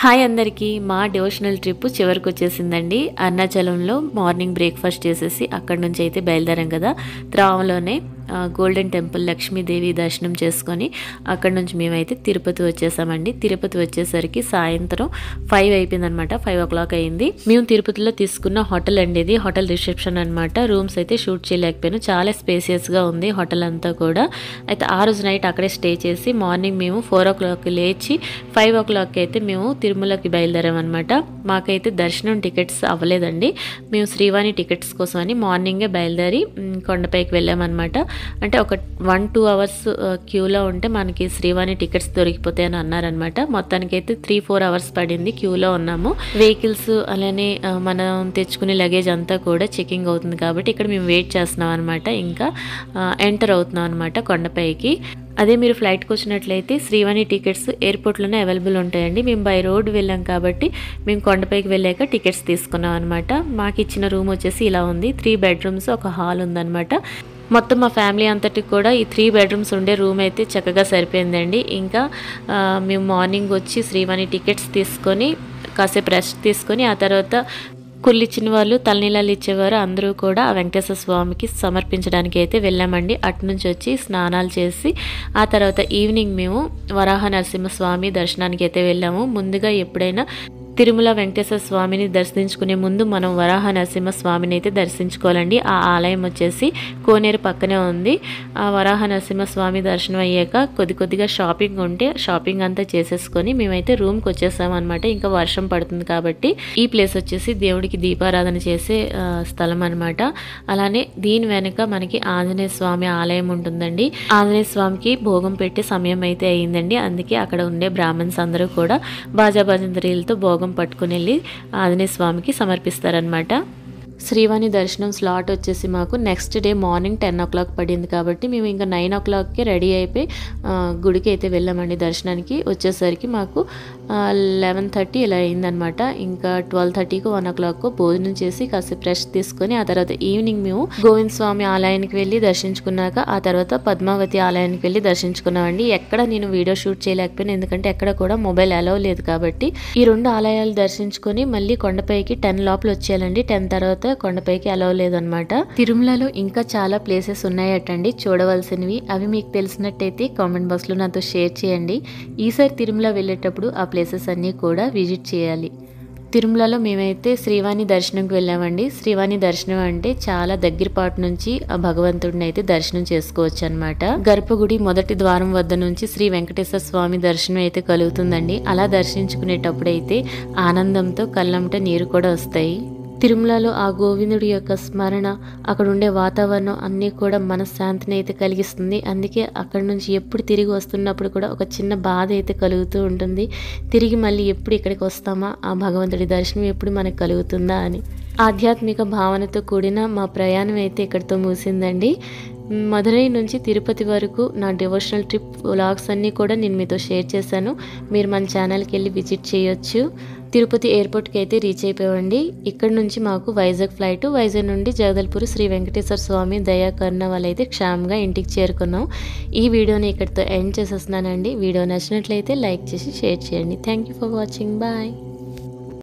Hi అందరికీ మా devotional trip చివరికి వచ్చేసిందండి. అరుణాచలంలో మార్నింగ్ బ్రేక్ఫాస్ట్ చేసేసి అక్కడి నుంచి అయితే బయలుదేరాం కదా. త్రావలోనే గోల్డెన్ టెంపుల్ లక్ష్మీదేవి దర్శనం చేసుకొని అక్కడ నుంచి మేమైతే తిరుపతి వచ్చేసామండి. తిరుపతి వచ్చేసరికి సాయంత్రం 5 అయిపోయిందనమాట. 5 o'clock అయింది. మేము తిరుపతిలో తీసుకున్న హోటల్ అండి ఇది. హోటల్ రిసెప్షన్ అనమాట. రూమ్స్ అయితే షూట్ చేయలేకపోయాను. చాలా స్పేసియస్గా ఉంది హోటల్ అంతా కూడా. అయితే ఆ రోజు నైట్ అక్కడే స్టే చేసి మార్నింగ్ మేము 4 o'clock లేచి 5 o'clock అయితే మేము తిరుమలకి బయలుదేరామన్నమాట. మాకైతే దర్శనం టికెట్స్ అవ్వలేదండి. మేము శ్రీవాణి టికెట్స్ కోసం అని మార్నింగే బయలుదేరి కొండపైకి వెళ్ళామన్నమాట. అంటే ఒక 1-2 hours క్యూలో ఉంటే మనకి శ్రీవాణి టికెట్స్ దొరికిపోతాయని అన్నారనమాట. మొత్తానికైతే 3-4 hours పడింది. క్యూలో ఉన్నాము. వెహికల్స్ అలానే మనం తెచ్చుకునే లగేజ్ అంతా కూడా చెకింగ్ అవుతుంది కాబట్టి ఇక్కడ మేము వెయిట్ చేస్తున్నాం అనమాట. ఇంకా ఎంటర్ అవుతున్నాం అనమాట కొండపైకి. అదే మీరు ఫ్లైట్కి వచ్చినట్లయితే శ్రీవాణి టికెట్స్ ఎయిర్పోర్ట్లోనే అవైలబుల్ ఉంటాయండి. మేము బై రోడ్ వెళ్ళాం కాబట్టి మేము కొండపైకి వెళ్ళాక టికెట్స్ తీసుకున్నాం అనమాట. మాకు ఇచ్చిన రూమ్ వచ్చేసి ఇలా ఉంది. 3 bedrooms ఒక హాల్ ఉందన్నమాట. మొత్తం మా ఫ్యామిలీ అంతటికి కూడా ఈ 3 bedrooms ఉండే రూమ్ అయితే చక్కగా సరిపోయిందండి. ఇంకా మేము మార్నింగ్ వచ్చి శ్రీవాణి టికెట్స్ తీసుకొని కాసేపు రెస్ట్ తీసుకొని ఆ తర్వాత కుళ్ళు ఇచ్చిన వాళ్ళు తలనీలాలు ఇచ్చేవారు అందరూ కూడా ఆ వెంకటేశ్వర స్వామికి సమర్పించడానికి అయితే వెళ్ళామండి. అటు నుంచి వచ్చి స్నానాలు చేసి ఆ తర్వాత ఈవినింగ్ మేము వరాహ నరసింహస్వామి దర్శనానికి అయితే వెళ్ళాము. ముందుగా ఎప్పుడైనా తిరుమల వెంకటేశ్వర స్వామిని దర్శించుకునే ముందు మనం వరాహ నరసింహ స్వామిని అయితే దర్శించుకోవాలండి. ఆ ఆలయం వచ్చేసి కోనేరు పక్కనే ఉంది. ఆ వరాహ నరసింహ స్వామి దర్శనం అయ్యాక కొద్దిగా షాపింగ్ ఉంటే షాపింగ్ అంతా చేసేసుకొని మేమైతే రూమ్కి వచ్చేసాం అనమాట. ఇంకా వర్షం పడుతుంది కాబట్టి ఈ ప్లేస్ వచ్చేసి దేవుడికి దీపారాధన చేసే స్థలం అనమాట. అలానే దీని వెనుక మనకి ఆంజనేయ స్వామి ఆలయం ఉంటుందండి. ఆంజనేయ స్వామికి భోగం పెట్టే సమయం అయితే అయ్యిందండి. అందుకే అక్కడ ఉండే బ్రాహ్మణ్స్ అందరూ కూడా బాజా భజంత్రీలతో భోగం పట్టుకుని వెళ్ళి ఆంజనేయ స్వామికి సమర్పిస్తారనమాట. శ్రీవాణి దర్శనం స్లాట్ వచ్చేసి మాకు నెక్స్ట్ డే మార్నింగ్ 10 o'clock పడింది కాబట్టి మేము ఇంకా 9 o'clockకి రెడీ అయిపోయి గుడికి అయితే వెళ్ళామండి. దర్శనానికి వచ్చేసరికి మాకు 11:30 ఇలా అయిందనమాట. ఇంకా 12:30కు 1 o'clock భోజనం చేసి కాసేపు రెస్ట్ తీసుకొని ఆ తర్వాత ఈవినింగ్ మేము గోవింద స్వామి ఆలయానికి వెళ్ళి దర్శించుకున్నాక ఆ తర్వాత పద్మావతి ఆలయానికి వెళ్ళి దర్శించుకున్నామండి. ఎక్కడ నేను వీడియో షూట్ చేయలేకపోయాను ఎందుకంటే ఎక్కడ కూడా మొబైల్ అలౌ లేదు కాబట్టి. ఈ 2 ఆలయాలు దర్శించుకొని మళ్ళీ కొండపైకి 10 లోపల వచ్చేయాలండి. 10 తర్వాత కొండపైకి అలౌ లేదనమాట. తిరుమలలో ఇంకా చాలా ప్లేసెస్ ఉన్నాయటండి చూడవలసినవి. అవి మీకు తెలిసినట్టయితే కామెంట్ బాక్స్లో నాతో షేర్ చేయండి. ఈసారి తిరుమల వెళ్ళేటప్పుడు ఆ ప్లేసెస్ అన్నీ కూడా విజిట్ చేయాలి. తిరుమలలో మేమైతే శ్రీవాణి దర్శనంకి వెళ్ళామండి. శ్రీవాణి దర్శనం అంటే చాలా దగ్గరపాటు నుంచి ఆ భగవంతుడిని అయితే దర్శనం చేసుకోవచ్చు అనమాట. గర్భగుడి మొదటి ద్వారం వద్ద నుంచి శ్రీ వెంకటేశ్వర స్వామి దర్శనం అయితే కలుగుతుందండి. అలా దర్శించుకునేటప్పుడు అయితే ఆనందంతో కళ్ళంట నీరు కూడా వస్తాయి. తిరుమలలో ఆ గోవిందుడి యొక్క స్మరణ అక్కడ ఉండే వాతావరణం అన్నీ కూడా మనశ్శాంతిని అయితే కలిగిస్తుంది. అందుకే అక్కడ నుంచి ఎప్పుడు తిరిగి వస్తున్నప్పుడు కూడా ఒక చిన్న బాధ అయితే కలుగుతూ ఉంటుంది. తిరిగి మళ్ళీ ఎప్పుడు ఇక్కడికి వస్తామా, ఆ భగవంతుడి దర్శనం ఎప్పుడు మనకు కలుగుతుందా అని ఆధ్యాత్మిక భావనతో కూడిన మా ప్రయాణం అయితే ఇక్కడితో ముగిసిందండి. మధురై నుంచి తిరుపతి వరకు నా డివోషనల్ ట్రిప్ వ్లాగ్స్ అన్నీ కూడా నేను మీతో షేర్ చేశాను. మీరు మన ఛానల్కి వెళ్ళి విజిట్ చేయొచ్చు. తిరుపతి ఎయిర్పోర్ట్కి అయితే రీచ్ అయిపోయామండి. ఇక్కడ నుంచి మాకు వైజాగ్ ఫ్లైట్. వైజాగ్ నుండి జగదల్పూర్ శ్రీ వెంకటేశ్వర స్వామి దయాకరణ వాళ్ళైతే క్షేమంగా ఇంటికి చేరుకున్నాం. ఈ వీడియోని ఇక్కడితో ఎండ్ చేసేస్తున్నానండి. వీడియో నచ్చినట్లయితే లైక్ చేసి షేర్ చేయండి. Thank you for watching. Bye.